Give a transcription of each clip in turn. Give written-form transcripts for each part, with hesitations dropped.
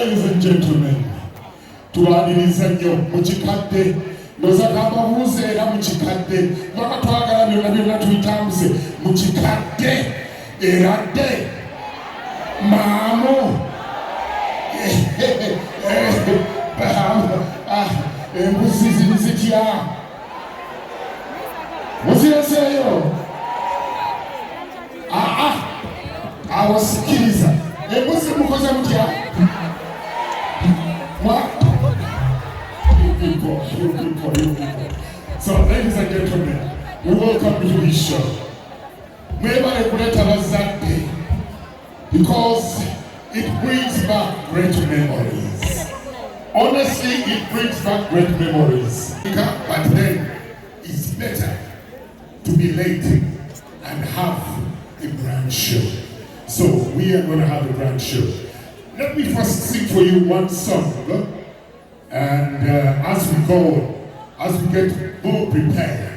ladies and gentlemen, tuwadiriza nnyo mukikadde ndoza kababuuze era mukikadde mwaka twagala byonna byonna tuyitambuze mukikadde era dde maamu embuzi ziri zitya muzireseeyo awasikiriza embuzi mukoze mutya So, ladies and gentlemen, we welcome you to this show. Mwebale kuleta bazadde because it brings back great memories. Honestly, it brings back great memories. But then, it's better to be late and have a grand show. So, we are going to have a grand show. Let me first sing for you one song. And as we go, as we get more prepared,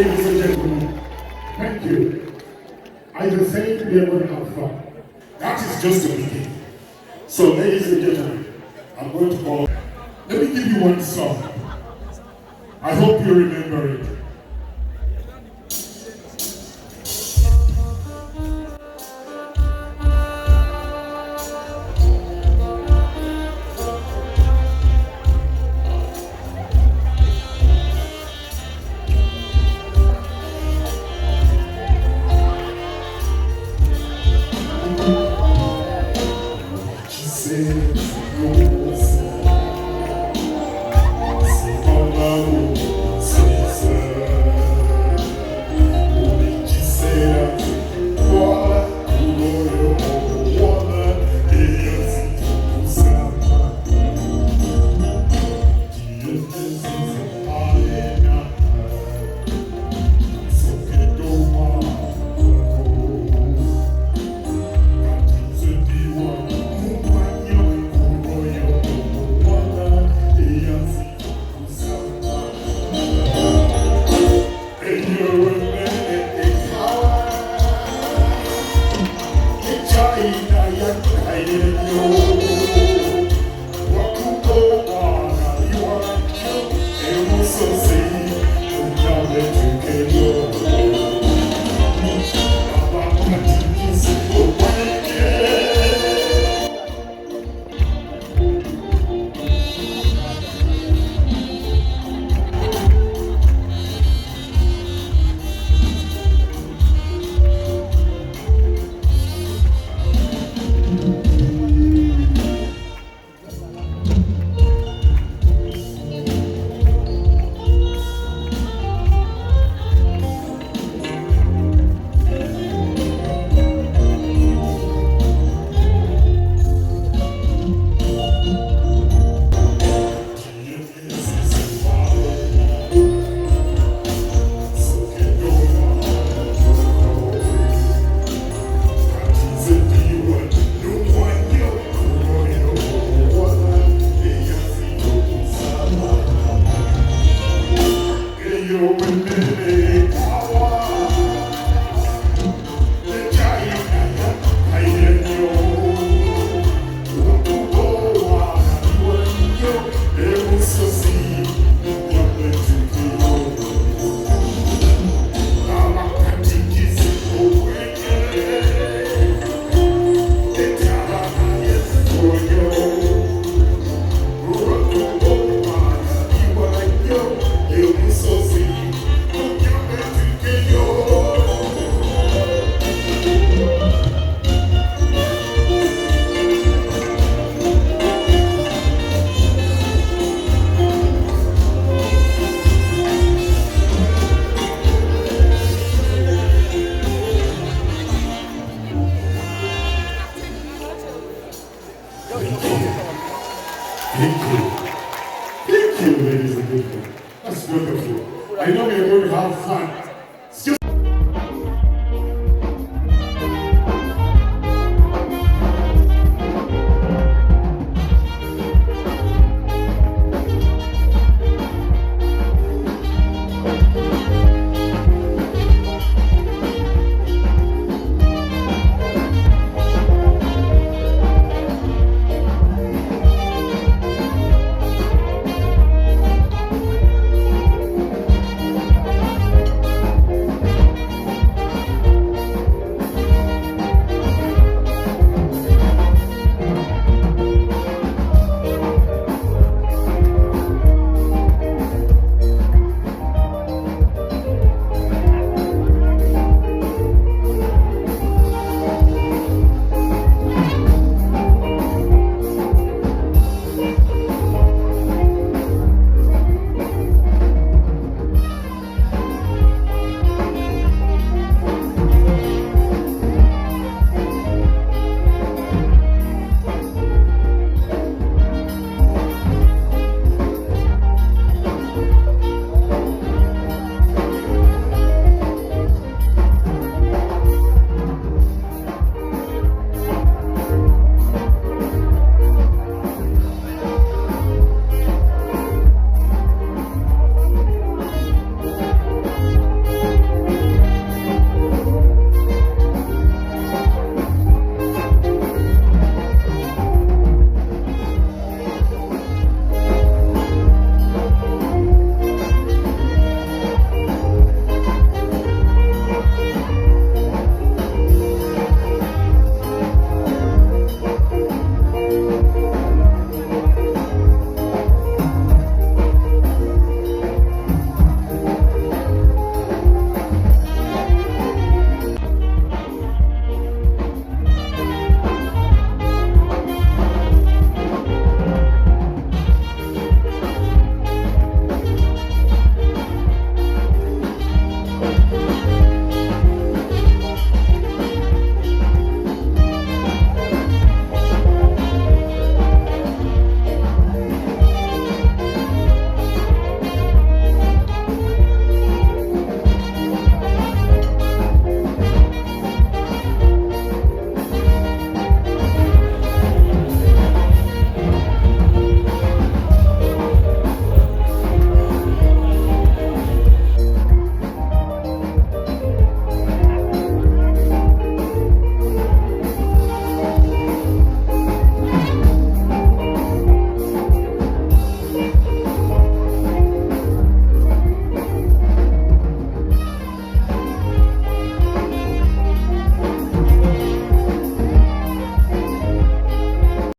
ladies and gentlemen, thank you. I just say we are going to have fun. That is just the beginning. So, ladies and gentlemen, I'm going to call. Let me give you one song. I hope you remember it. Thank you, ladies and gentlemen. That's wonderful. I know we are going to have fun.